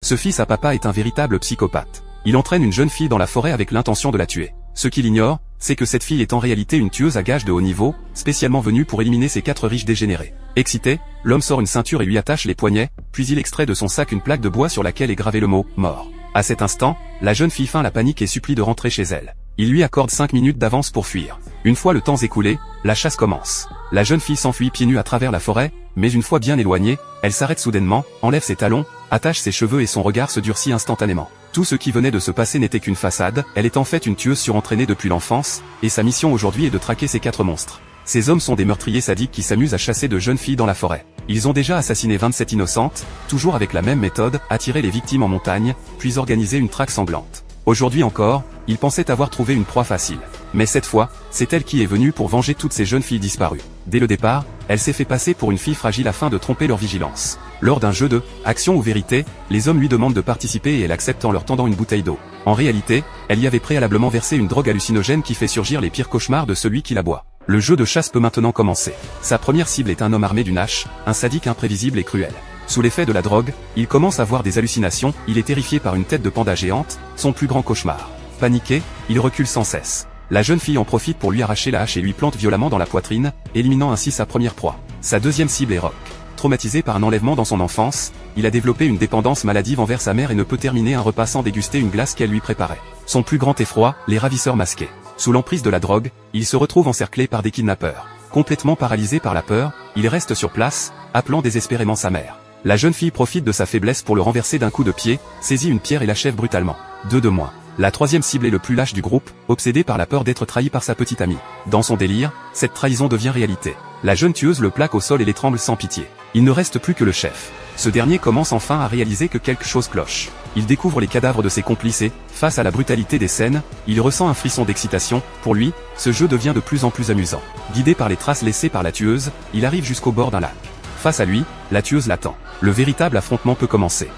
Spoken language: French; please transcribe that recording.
Ce fils à papa est un véritable psychopathe. Il entraîne une jeune fille dans la forêt avec l'intention de la tuer. Ce qu'il ignore, c'est que cette fille est en réalité une tueuse à gages de haut niveau, spécialement venue pour éliminer ces 4 riches dégénérés. Excité, l'homme sort une ceinture et lui attache les poignets, puis il extrait de son sac une plaque de bois sur laquelle est gravé le mot « mort ». À cet instant, la jeune fille feint la panique et supplie de rentrer chez elle. Il lui accorde 5 minutes d'avance pour fuir. Une fois le temps écoulé, la chasse commence. La jeune fille s'enfuit pieds nus à travers la forêt, mais une fois bien éloignée, elle s'arrête soudainement, enlève ses talons, attache ses cheveux et son regard se durcit instantanément. Tout ce qui venait de se passer n'était qu'une façade, elle est en fait une tueuse surentraînée depuis l'enfance, et sa mission aujourd'hui est de traquer ces 4 monstres. Ces hommes sont des meurtriers sadiques qui s'amusent à chasser de jeunes filles dans la forêt. Ils ont déjà assassiné 27 innocentes, toujours avec la même méthode, attirer les victimes en montagne, puis organiser une traque sanglante. Aujourd'hui encore, ils pensaient avoir trouvé une proie facile. Mais cette fois, c'est elle qui est venue pour venger toutes ces jeunes filles disparues. Dès le départ, elle s'est fait passer pour une fille fragile afin de tromper leur vigilance. Lors d'un jeu de « action ou vérité », les hommes lui demandent de participer et elle accepte en leur tendant une bouteille d'eau. En réalité, elle y avait préalablement versé une drogue hallucinogène qui fait surgir les pires cauchemars de celui qui la boit. Le jeu de chasse peut maintenant commencer. Sa première cible est un homme armé d'une hache, un sadique imprévisible et cruel. Sous l'effet de la drogue, il commence à voir des hallucinations, il est terrifié par une tête de panda géante, son plus grand cauchemar. Paniqué, il recule sans cesse. La jeune fille en profite pour lui arracher la hache et lui plante violemment dans la poitrine, éliminant ainsi sa première proie. Sa deuxième cible est Rock. Traumatisé par un enlèvement dans son enfance, il a développé une dépendance maladive envers sa mère et ne peut terminer un repas sans déguster une glace qu'elle lui préparait. Son plus grand effroi, les ravisseurs masqués. Sous l'emprise de la drogue, il se retrouve encerclé par des kidnappeurs. Complètement paralysé par la peur, il reste sur place, appelant désespérément sa mère. La jeune fille profite de sa faiblesse pour le renverser d'un coup de pied, saisit une pierre et l'achève brutalement. 2 de moins. La troisième cible est le plus lâche du groupe, obsédé par la peur d'être trahi par sa petite amie. Dans son délire, cette trahison devient réalité. La jeune tueuse le plaque au sol et l'étrangle sans pitié. Il ne reste plus que le chef. Ce dernier commence enfin à réaliser que quelque chose cloche. Il découvre les cadavres de ses complices et, face à la brutalité des scènes, il ressent un frisson d'excitation. Pour lui, ce jeu devient de plus en plus amusant. Guidé par les traces laissées par la tueuse, il arrive jusqu'au bord d'un lac. Face à lui, la tueuse l'attend. Le véritable affrontement peut commencer.